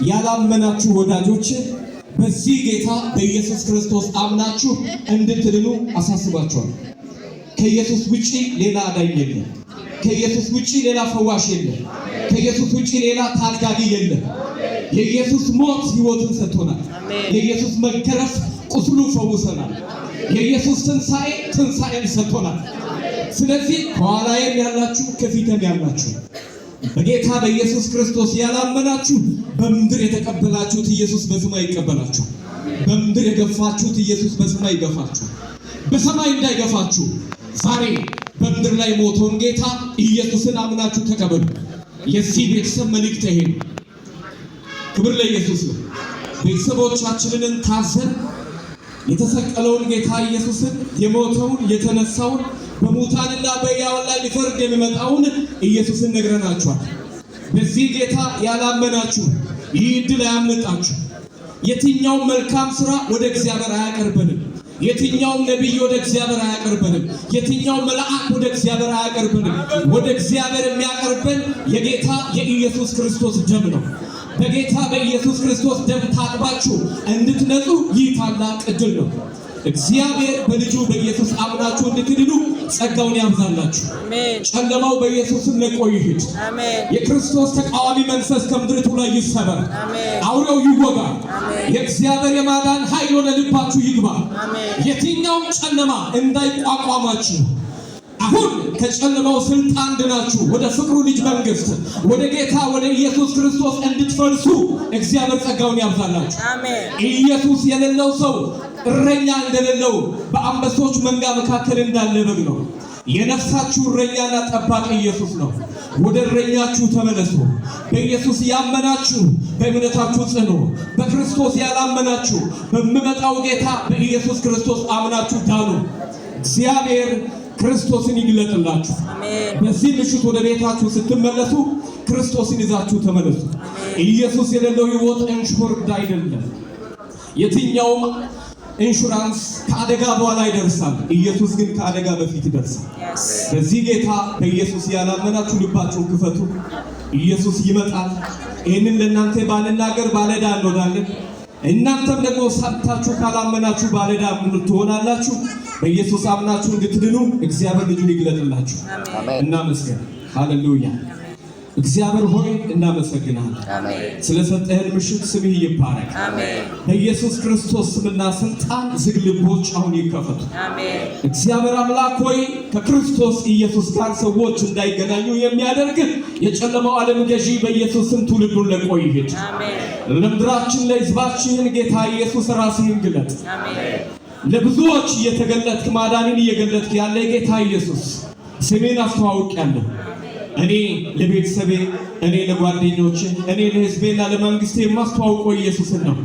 ያላመናችሁ ወዳጆች በዚህ ጌታ በኢየሱስ ክርስቶስ አምናችሁ እንድትድኑ አሳስባችኋለሁ። ከኢየሱስ ውጪ ሌላ አዳኝ የለም። ከኢየሱስ ውጪ ሌላ ፈዋሽ የለም። ከኢየሱስ ውጪ ሌላ ታዳጊ የለም። የኢየሱስ ሞት ሕይወትን ሰጥቶናል። የኢየሱስ መገረፍ ቁስሉ ፈውሰናል። የኢየሱስ ትንሣኤን ሰጥቶናል። ስለዚህ ከኋላዬም ያላችሁ ከፊቴም ያላችሁ በጌታ በኢየሱስ ክርስቶስ ያላመናችሁ በምድር የተቀበላችሁት ኢየሱስ በሰማይ ይቀበላችሁ። በምድር የገፋችሁት ኢየሱስ በሰማይ ይገፋችሁ። በሰማይ እንዳይገፋችሁ ዛሬ በምድር ላይ ሞቶን ጌታ ኢየሱስን አምናችሁ ተቀበሉ። የዚህ ቤተሰብ መልእክት ይሄ ነው። ክብር ለኢየሱስ ነው። ቤተሰቦቻችንን ታዘን የተሰቀለውን ጌታ ኢየሱስን የሞተውን የተነሳውን በሙታንና በሕያዋን ላይ ሊፈርድ የሚመጣውን ኢየሱስን ነግረናችኋል። በዚህ ጌታ ያላመናችሁ ይህ ዕድል አያመልጣችሁ። የትኛውም መልካም ሥራ ወደ እግዚአብሔር አያቀርበንም። የትኛውም ነቢይ ወደ እግዚአብሔር አያቀርበንም። የትኛውም መልአክ ወደ እግዚአብሔር አያቀርበንም። ወደ እግዚአብሔር የሚያቀርበን የጌታ የኢየሱስ ክርስቶስ ደም ነው። በጌታ በኢየሱስ ክርስቶስ ደም ታጥባችሁ እንድትነጹ ይህ ታላቅ ዕድል ነው። እግዚአብሔር በልጁ በኢየሱስ አምናችሁ እንድትድኑ ጸጋውን ያብዛላችሁ። ጨለማው በኢየሱስም ለቆ ይሂድ። የክርስቶስ ተቃዋሚ መንፈስ ከምድሪቱ ላይ ይሰበር። አውሬው ይወጋ። የእግዚአብሔር የማዳን ኃይል ወደ ልባችሁ ይግባ። የትኛውም ጨለማ እንዳይቋቋማችሁ አሁን ከጨለማው ስልጣን ድናችሁ ወደ ፍቅሩ ልጅ መንግስት ወደ ጌታ ወደ ኢየሱስ ክርስቶስ እንድትፈልሱ እግዚአብሔር ጸጋውን ያብዛላችሁ። ኢየሱስ የሌለው ሰው እረኛ እንደሌለው በአንበሶች መንጋ መካከል እንዳለ በግ ነው። የነፍሳችሁ እረኛና ጠባቂ ኢየሱስ ነው። ወደ እረኛችሁ ተመለሱ። በኢየሱስ ያመናችሁ በእምነታችሁ ጽኑ። በክርስቶስ ያላመናችሁ በሚመጣው ጌታ በኢየሱስ ክርስቶስ አምናችሁ ዳኑ። እግዚአብሔር ክርስቶስን ይግለጥላችሁ። በዚህ ምሽት ወደ ቤታችሁ ስትመለሱ ክርስቶስን ይዛችሁ ተመለሱ። ኢየሱስ የሌለው ሕይወት ኢንሹርድ አይደለም። የትኛውም ኢንሹራንስ ከአደጋ በኋላ ይደርሳል። ኢየሱስ ግን ከአደጋ በፊት ይደርሳል። በዚህ ጌታ በኢየሱስ ያላመናችሁ ልባችሁን ክፈቱ። ኢየሱስ ይመጣል። ይህንን ለእናንተ ባልናገር ባለዕዳ እንሆናለን። እናንተም ደግሞ ሰምታችሁ ካላመናችሁ ባለዕዳ ትሆናላችሁ። በኢየሱስ አምናችሁ እንድትድኑ እግዚአብሔር ልጁን ይግለጥላችሁ። እናመስግን። ሃሌሉያ። እግዚአብሔር ሆይ እናመሰግናለን። ስለሰጠህን ምሽት ስምህ ይባረክ። በኢየሱስ ክርስቶስ ስምና ስልጣን ዝግ ልቦች አሁን ይከፈቱ። እግዚአብሔር አምላክ ሆይ ከክርስቶስ ኢየሱስ ጋር ሰዎች እንዳይገናኙ የሚያደርግ የጨለማው ዓለም ገዢ በኢየሱስ ስም ትውልዱን ለቆ ይሂድ። ለምድራችን ለሕዝባችን ጌታ ኢየሱስ ራስህን ግለጥ። ለብዙዎች እየተገለጥክ ማዳንን እየገለጥክ ያለ ጌታ ኢየሱስ ስሜን አስተዋውቄያለሁ። እኔ ለቤተሰቤ፣ እኔ ለጓደኞቼ፣ እኔ ለሕዝቤና ለመንግስቴ የማስተዋውቀው ኢየሱስን ነው።